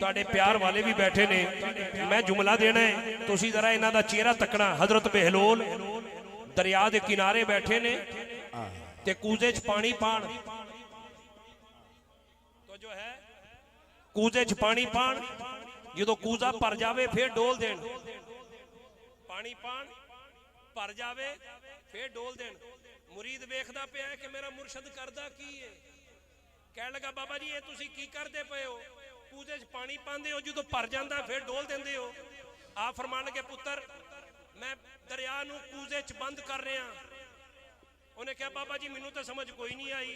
तुहाडे प्यार वाले भी बैठे ने, मैं जुमला देना है, तुसी जरा इन्हां दा चेहरा तकना। हजरत बेहलोल दरिया के किनारे बैठे ने ते कूजे च पानी पाण, तो जो है कूजे च पानी पाण, जो कूजा भर जावे फिर डोल देन, पानी पाण भर जावे फिर डोल देन। मुरीद वेखदा पिया है कि मेरा मुर्शद करदा की है, कह लगा बाबा जी ये तुसी की करदे पए हो, कूजे च पानी पांदे हो, जो भर जांदा फिर डोल देंदे हो। आप फरमान लगे पुत्र मैं दरिया नूं कूजे च बंद कर रहा। उन्हें कहा बाबा जी मैनू तो समझ कोई नहीं आई,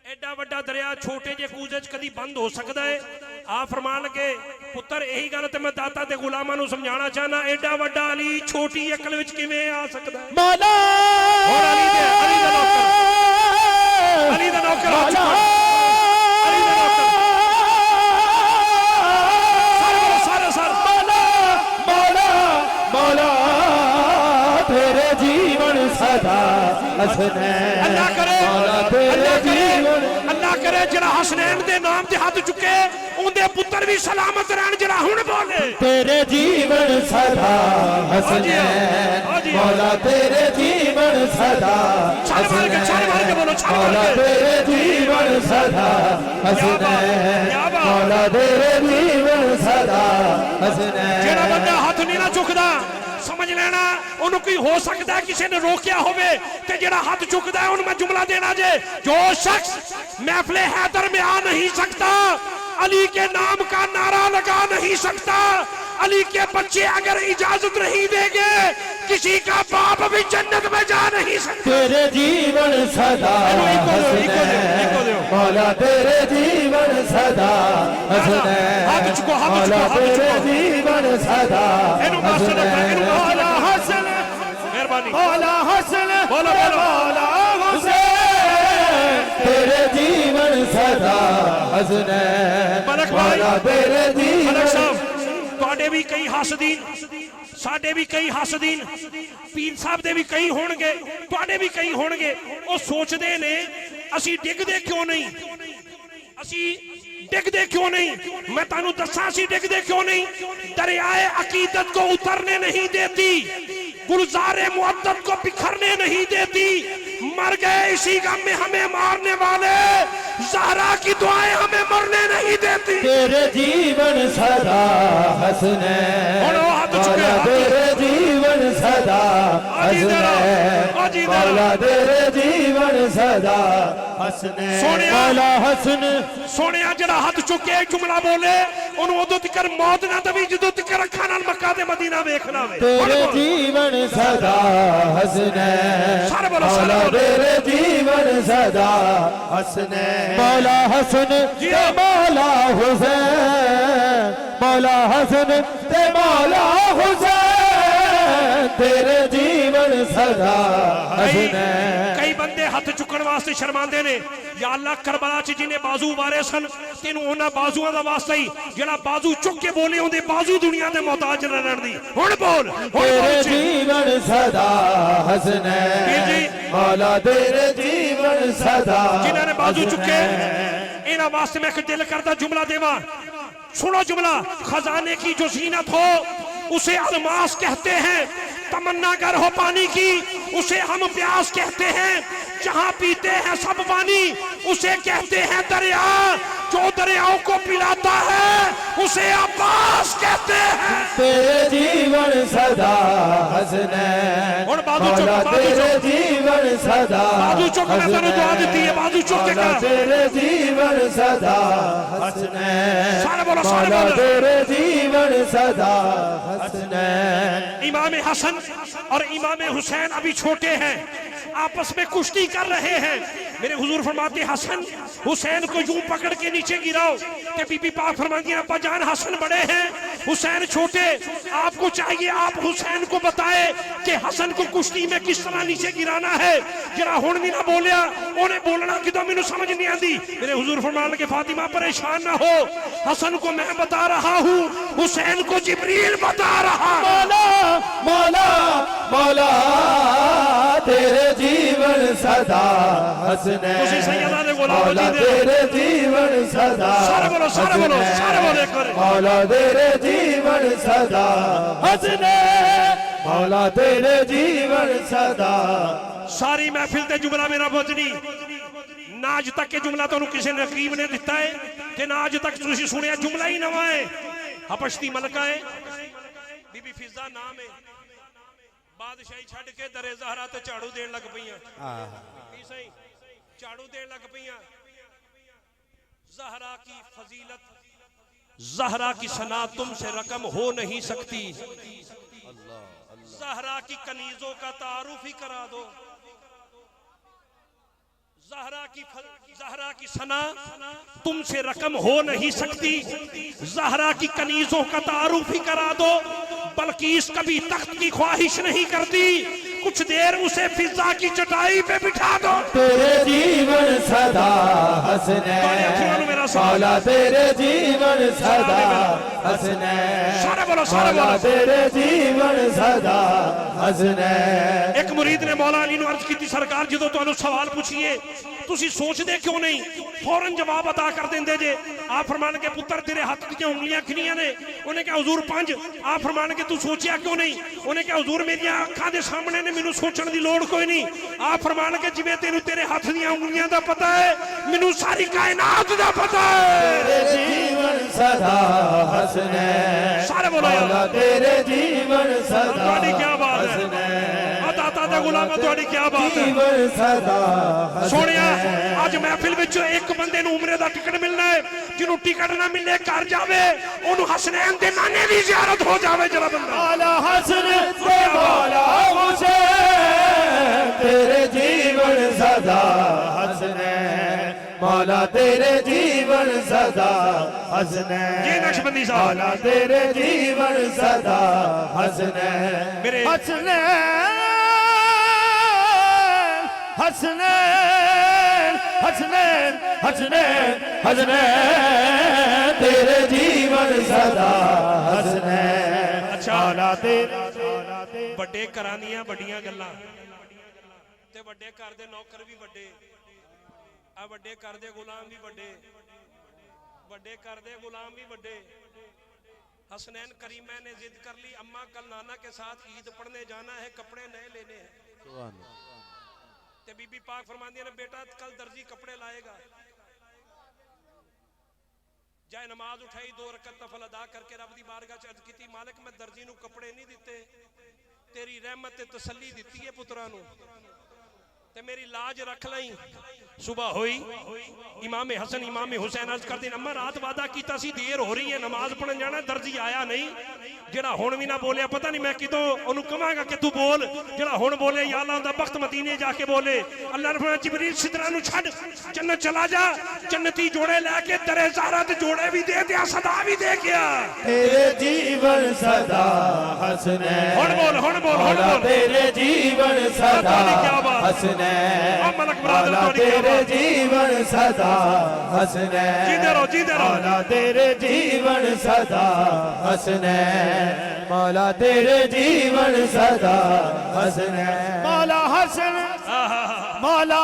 एडा वड्डा दरिया छोटे जे कूजे च कदी बंद हो सकता है? आप फरमान लगे पुत्र यही गल ते मैं दाता ते गुलामां नूं समझाना चाहना, एडा वड्डा अली छोटी अकल विच किवें आ सकदा है? मौला अली दा नौकर, अली दा नौकर आ चुका, अली दा नौकर सारे मौला मौला मौला तेरे जीवन सदा हसनैन, अल्लाह करे अल्लाह करे जरा हसनैन दे नाम ते हाथ चुके उनके पुत्र भी सलामत रहन, जरा हुण बोले तेरे जीवन सदा हसनैन, मौला तेरे जीवन सदा हसनैन, मौला तेरे जीवन सदा हसनैन, मौला तेरे जीवन सदा हसनैन। जेड़ा बंदा हाथ नहीं ना चुकदा समझ लेना उन्होंने कोई हो सकता है किसी ने रोकिया होवे ते जेड़ा हाथ चुकदा है उन्हें मैं जुमला देना जे, जो शख्स महफिले हैदर में आ नहीं सकता, अली के नाम का नारा लगा नहीं सकता, अली के बच्चे अगर इजाजत नहीं देंगे किसी का बाप भी जन्नत में जा नहीं सकता। तेरे जीवन सदा हसनैन, मौला तेरे जीवन सदा हसनैन, मौला तेरे जीवन सदा हसनैन, मौला हसन मेहरबानी मौला हसन मौला हुसैन तेरे जीवन सदा हसनैन, मौला तेरे जीवन। तुहाडे भी कई हसदीन, साडे भी कई हसदीन, पीर साहब दे भी कई होणगे, तुहाडे भी कई होणगे, वो सोचते ने असी डिगदे क्यों नहीं, असी डिगदे क्यों नहीं? मैं तानू दसा असी डिगदे क्यों नहीं? दरियाए अकीदत को उतरने नहीं देती, गुलजारे मुअद्दत को बिखरने नहीं देती, मर गए इसी गम में हमें मारने वाले, ज़हरा की दुआएं हमें मरने नहीं देती। तेरे जीवन सदा हसनैन, मौला तेरे जीवन सदा हसनैन, मौला तेरे जीवन सदा हसनैन, मौला हसन सोने जरा हाथ चुके जुमला बोले उन्होंने उदों तक मौत ना दवी जदों तक अखां नाल मक्का ते मदीना वेखना वे। तेरे जीवन सदा हसनैन, मौला तेरे जीवन सदा हसनैन, मौला हसन ते मौला हुसैन, मौला हसन ते मौला हुसैन तेरे जीवन सदा हसनैन। कई बंदे हाथ चुकन वास्ते शर्मांदे ने, या अल्लाह करबला च जिन्हें बाजू मारे सन तेनू उन्हां बाजुआं दा वास्ता ही जेड़ा बाजू चुक के बोले उहदे बाजू दुनिया दे मोहताज रहण दी। हुण बोल तेरे जीवन सदा हसनैन, मौला तेरे जीवन सदा, जिन्हां ने बाजू चुके इन्हां वास्ते मैं दिल करदा जुमला देवा, सुनो जुमला। खजाने की जो जीनत हो उसे अलमास कहते हैं, तमन्ना गर हो पानी की उसे हम प्यास कहते हैं, जहां पीते हैं सब पानी उसे कहते हैं दरिया, जो दरियाओं को पिलाता है उसे अब्बास कहते हैं। तेरे जीवन सदा हसनैन, मौला तेरे जीवन सदा हसनैन, मौला तेरे जीवन सदा हसनैन, मौला तेरे जीवन सदा हसनैन। इमाम हसन और इमाम हुसैन अभी छोटे हैं, आपस में कुश्ती कर रहे हैं। मेरे हुजूर फरमाते हसन हुसैन को यूं पकड़ के नीचे गिराओ, कि बीबी पाक फरमाती अब्बा जान हसन बड़े हैं हुसैन छोटे, आपको चाहिए आप हुसैन को बताए कि हसन को कुश्ती में किस तरह नीचे गिराना है। जरा हुण भी ना बोलिया, उन्हें बोलना कितों मैनू समझ नहीं आती। मेरे हुजूर फरमान लगे फातिमा परेशान ना हो, हसन को मैं बता रहा हूँ, हुसैन को जिब्रील बता रहा। मौला मौला मौला तेरे जीवन सदा हसने तुसी सैयदा दे गुलाम मौला जी दे तेरे जीवन सदा सारे बोलो एक बार मौला तेरे जीवन सदा हसने मौला तेरे जीवन सदा। सारी महफिल ते जुमला मेरा बजनी ना अज तक ये जुमला तुहानू किसी नकीब ने दिता है कि ना अज तक तुसी सुनिया जुमला ही नवा है। हबशती मलका है बीबी फिजा नाम है बादशाही छड़ के दरे ज़हरा ते झाड़ू देन लग पईयां सही झाड़ू देन लग पईयां। ज़हरा की फजीलत ज़हरा की सना तुमसे रकम हो नहीं सकती। ज़हरा की कनीजों का तारुफ ही करा दो। ज़हरा की सना तुमसे रकम हो नहीं सकती। ज़हरा की कनीजों का तारुफ ही करा दो। बल्किस कभी तख्त की ख्वाहिश नहीं करती कुछ देर उसे फिजा की चटाई पे बिठा दो। तेरे जीवन सदा हसने मौला तेरे जीवन सदा हसने मौला तेरे जीवन सदा हसने। एक मुरीद ने मौला अली अर्ज की सरकार जो तुहानू सवाल पूछिए तुसी सोचदे क्यों नहीं फौरन जवाब अदा कर देंदे जे। आप फरमान के पुत्र तेरे हाथ दी उंगलियां किनियां ने? उन्हें कहा हुजूर 5। आप फरमान के तू सोचिया क्यों नहीं? उन्हें कहा हुजूर मेरी अखां दे सामने ने मैनू सोचण दी लोड़ कोई नहीं। आप फरमान के जिवें तेनू तेरे हाथ दी उंगलियां दा पता है मैनू सारी कायनात दा पता है। तेरे जीवन सदा हसने सारे बोलो मौला तेरे जीवन सदा तुहाडी क्या बात है दाता दा गुलाम तुहाडी क्या बात है। जीवन सदा सोनिया आज महफिल विच एक बंदे नूं उमरे दा टिकट मिलना है जिन्हों टिकट ना मिले घर जावे ओनू हसनैन दे नाने दी ज़ियारत हो जावे। जरा बंदा मौला हसन ते मौला हुसैन तेरे जीवन सदा हसने मौला तेरे जीवन सदा हसने ये नक्शबंदी साहब मौला तेरे जीवन सदा हसने मेरे हसने हसने हसने हसने हसने तेरे जीवन सदा हसने। अच्छा मौला तेरे बड़े घरां दियां बड़ियां गल्लां ते बड़े घर दे नौकर भी बड़े आ बड़े घर दे गुलाम भी बड़े बड़े घर दे गुलाम भी बड़े। हसनैन करीमा ने जिद कर ली अम्मा कल नाना के साथ ईद पढ़ने जाना है कपड़े नए लेने हैं। ते बीबी पाक फरमांदी ने बेटा कल दर्जी कपड़े लाएगा। जाए नमाज उठाई 2 रकत नफल अदा करके रब दी बारगाह च अर्ज कीती मालिक मैं दर्जी नू कपड़े नहीं दिते तेरी रहमत ते तसल्ली दिती है पुत्रा नू ते मेरी लाज रख लई। सुबह हुई इमाम हसन इमाम हुसैन अर्ज करदे अम्मा रात वादा कीता सी देर हो रही है नमाज पढ़न जाना दर्जी आया नहीं। जेड़ा हुण भी ना बोलिया पता नहीं मैं किदों ओनू कहांगा कि तू बोल। जेड़ा हुण बोले या अल्लाह दा वक्त मदीने जाके बोले अल्लाह ने फरमाया जिब्रील सिदरा नू छड़ जन्नत चला जा जन्नती जोड़े लेके दरे ज़हरा ते जोड़े भी दे दिया सदा भी दे गया। तेरे जीवन सदा हसने हुण बोल तेरे जीवन सदा हसने मौला तेरे जीवन सदा हसने जीते रहो मौला तेरे जीवन सदा हसने मौला तेरे जीवन सदा हसने। मौला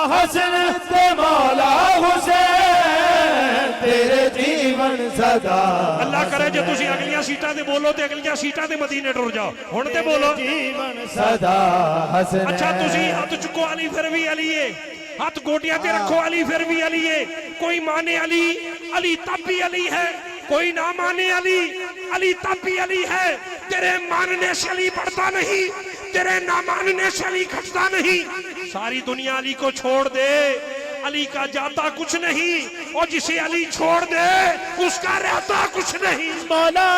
हसन ते मौला हुसैन तेरे जीवन सदा। अल्लाह करे जो तुसी अगलियां सीटां ते बोलो ते अगलियां सीटां ते मदीने टुर जाओ। हुण ते बोलो जीवन सदा हसने। अच्छा तुसी हाथ चुको अली फिर भी अली है हाथ गोटियां ते रखो अली फिर भी अली है। कोई माने अली अली तब भी अली है कोई ना माने अली तब भी अली है। तेरे मानने से अली बढ़ता नहीं तेरे ना मानने से अली घटता नहीं। सारी दुनिया अली को छोड़ दे अली का जाता कुछ नहीं और जिसे अली छोड़ दे उसका रहता कुछ नहीं। मौला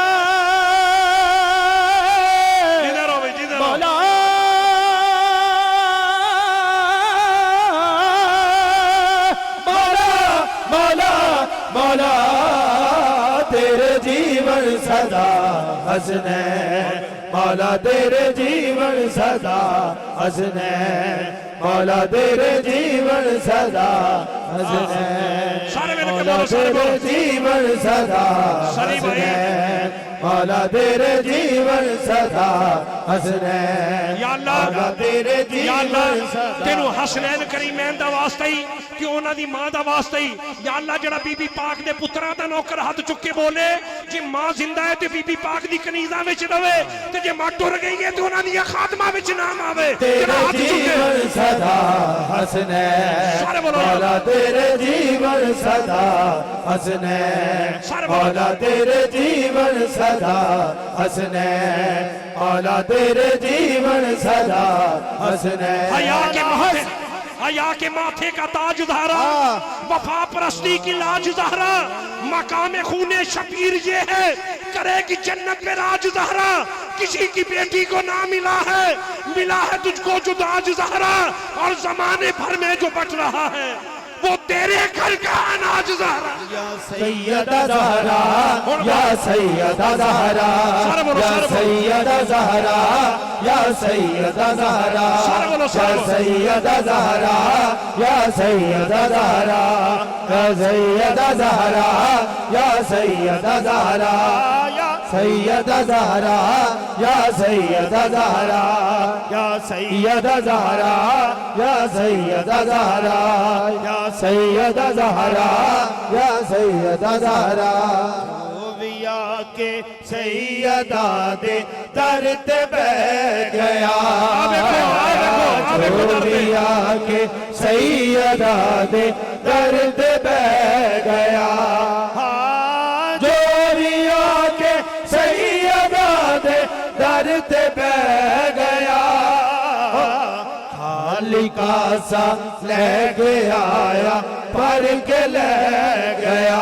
जिधर हो भाई जिधर मौला मौला मौला तेरे जीवन सदा हसने मौला तेरे जीवन सदा हसने मौला तेरे जीवन सदा हसने मौला तेरे जीवन सदा हसने मौला तेरे जीवन सदा हसनैन या अल्लाह मौला तेरे या अल्लाह जीवन सदा तेनू हसनैन करीमैन दा वास्ता ही कि उन्हां दी मां दा वास्ता ही या अल्लाह जेड़ा बीबी पाक दे पुत्रा दा नौकर हाथ चुक के बोले जे मां जिंदा है ते बीबी पाक दी कनीजा विच रवे ते जे मां टुर गई है ते उन्हां दी खात्मा विच नाम आवे तेरे जीवन सदा हसनैन मौला तेरे जीवन सदा हसनैन मौला तेरे जीवन सदा हसनैन मौला तेरे जीवन सदा हसनैन हया के माथे का ताज जहरा वफा परस्ती की लाज जहरा मकाम खूने शबीर ये है करेगी जन्नत में राज जहरा किसी की बेटी को ना मिला है तुझको जो ताज जहरा और जमाने भर में जो बट रहा है वो तेरे घर का अनाज जहरा या सैयदा ज़हरा या सैयदा ज़हरा या सैयदा ज़हरा या सैयदा ज़हरा या सैयदा ज़हरा या सैयदा ज़हरा या सैयदा ज़हरा या सैयदा ज़हरा सैयदा ज़हरा या सैयदा ज़हरा या सैयदा ज़हरा या सैयदा ज़हरा या सैयदा ज़हरा या सैयदा ज़हरा विया के सैयदा दे दर ते बैठ गया विया के सैयदा दे दर ते बैठ गया दर ते बैठ गया खालिका सा लेके आया भर के ले गया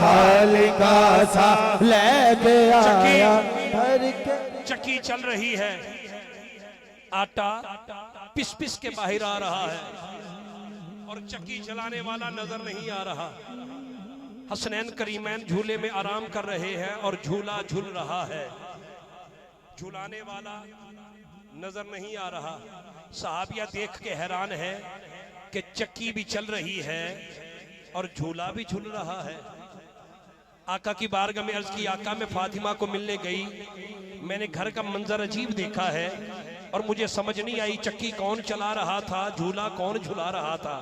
खालिका सा लेके आया भर के चक्की चल रही है आटा पिस पिस के बाहर आ रहा है और चक्की चलाने वाला नजर नहीं आ रहा हसनैन करीमैन झूले में आराम कर रहे हैं और झूला झूल रहा है झूलाने वाला नजर नहीं आ रहा सहाबिया देख के हैरान है कि चक्की भी चल रही है और झूला भी झूल रहा है आका की बारगाह में अर्ज की आका में फातिमा को मिलने गई मैंने घर का मंजर अजीब देखा है और मुझे समझ नहीं आई चक्की कौन चला रहा था झूला कौन झूला रहा था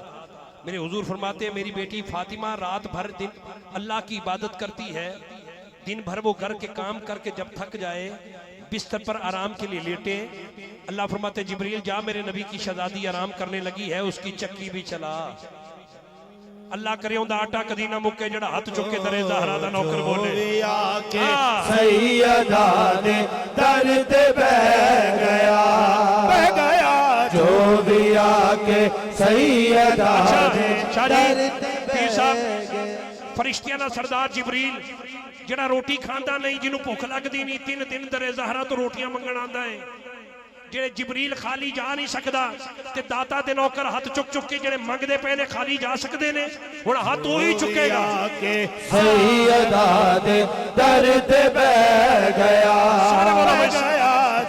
मेरे हुजूर फरमाते हैं मेरी बेटी फातिमा रात भर दिन अल्लाह की इबादत करती है दिन भर वो घर के काम करके जब थक जाए बिस्तर पर आराम के लिए लेटे अल्लाह फरमाते जिब्रील जा मेरे नबी की शहजादी आराम करने लगी है उसकी चक्की भी चला अल्लाह करे उंदा आटा कदी ना मुके जड़ा हाथ चुक के दरे ज़हरा दा नौकर बोले आके सैयदा दे दर ते बैठ गया जो भी आके सैयदा दे दर ते फरिश्तियां दा सरदार जिब्रील जड़ा रोटी खांदा नहीं जिन्हों भुख लगदी नहीं 3 दिन दरे ज़हरा तो रोटियां मंगण आंदा है जेड़े जिब्रील खाली जा नहीं सकदा ते दाता दे नौकर हाथ चुक चुक के जेड़े मंगदे पे ने खाली जा सकदे ने हुण हाथ वही चुकेगा के सैयदा दे दर ते बैठ गया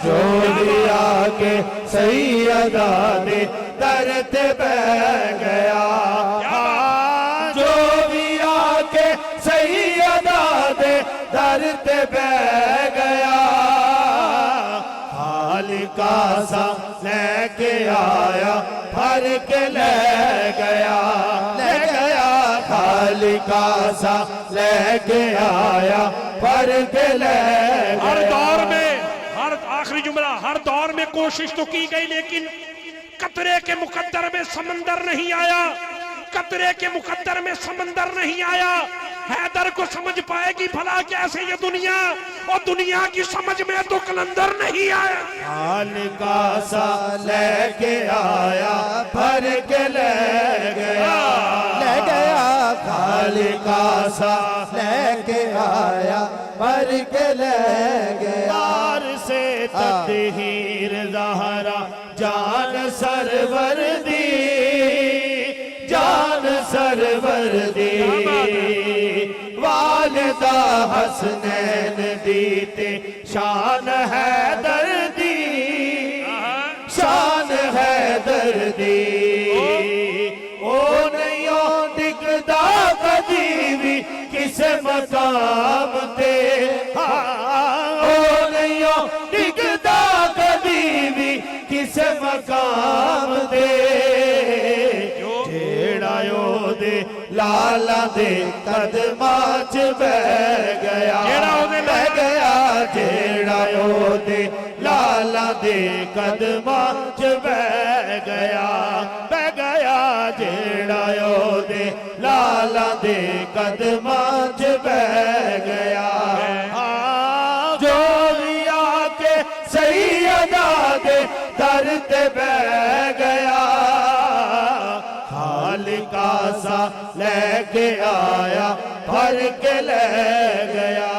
जो भी आके सैयदा दे दर ते बैठ गया जो भी आके सैयदा दे दर ते बैठ गया खालिका सा लेके आया भर के ले गया खालिका सा लेके आया भर के ले गया हर दौर में हर आखिरी जुमला हर दौर में कोशिश तो की गई लेकिन कतरे के मुकद्दर में समंदर नहीं आया कतरे के मुकद्दर में समंदर नहीं आया हैदर को समझ पाएगी भला कैसे ये दुनिया और दुनिया की समझ में तो कलंदर नहीं आया खालिका सा लेके आया भर के ले गया खालिका सा लेके आया भर के ले गया से तत्हीर ज़हरा जान सरवर दी जान सरवर दी वालिदा हसनैन दीते शान है दर्दी शान है दर्दी ओ नहीं दिखदा कदी भी किस मकाम ते दे जेड़ा ओदे लाला दे कदमां च बह गया बह गया जेड़ा ओदे लाला दे कदमां च बह गया जेड़ा ओदे लाला दे कदमां च बह गया जो भी आके सैयदा दे दर ते बह गया खालिका सा लेके आया भर के ले गया